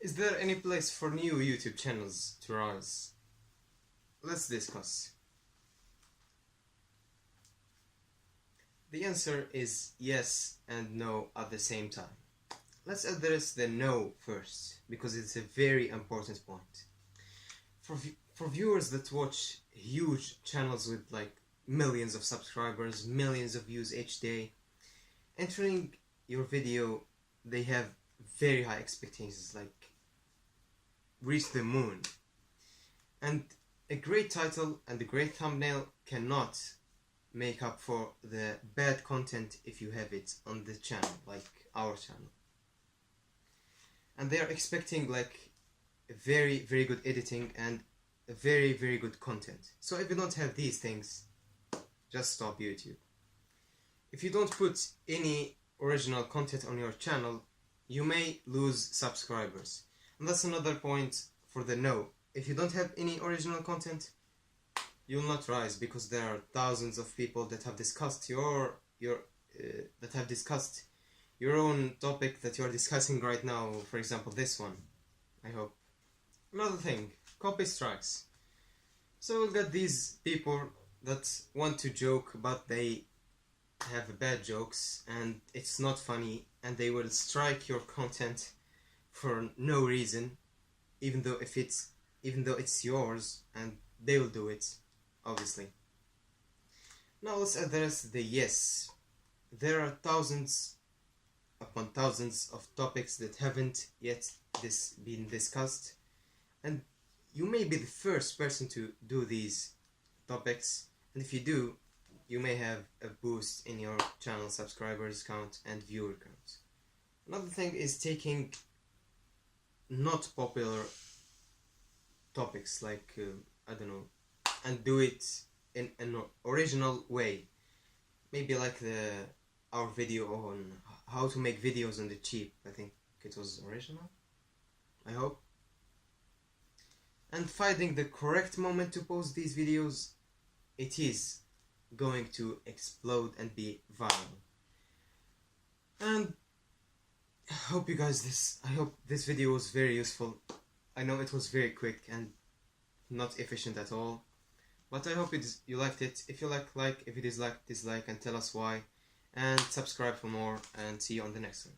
Is there any place for new YouTube channels to rise? Let's discuss. The answer is yes and no at the same time. Let's address the no first, because it's a very important point. For viewers that watch huge channels with like millions of subscribers, millions of views each day, entering your video, they have very high expectations, like reach the moon. And a great title and a great thumbnail cannot make up for the bad content if you have it on the channel, like our channel. And they are expecting like a very, very good editing and a very, very good content. So if you don't have these things, just stop YouTube. If you don't put any original content on your channel, you may lose subscribers. And that's another point for the no. If you don't have any original content, you'll not rise, because there are thousands of people that have discussed your own topic that you're discussing right now. For example, this one. I hope. Another thing, copy strikes. So we'll get these people that want to joke, but they have bad jokes and it's not funny, and they will strike your content for no reason, even though it's yours, and they will do it, obviously. Now let's address the yes. There are thousands upon thousands of topics that haven't yet been discussed, and you may be the first person to do these topics, and if you do, you may have a boost in your channel subscribers count and viewer count. Another thing is taking not popular topics, like I don't know, and do it in an original way. Maybe like our video on how to make videos on the cheap. I think it was original, I hope. And finding the correct moment to post these videos, it is going to explode and be viral. And I hope this video was very useful. I know it was very quick and not efficient at all, but I hope you liked it. If you like, if you dislike, and tell us why, and subscribe for more, and see you on the next one.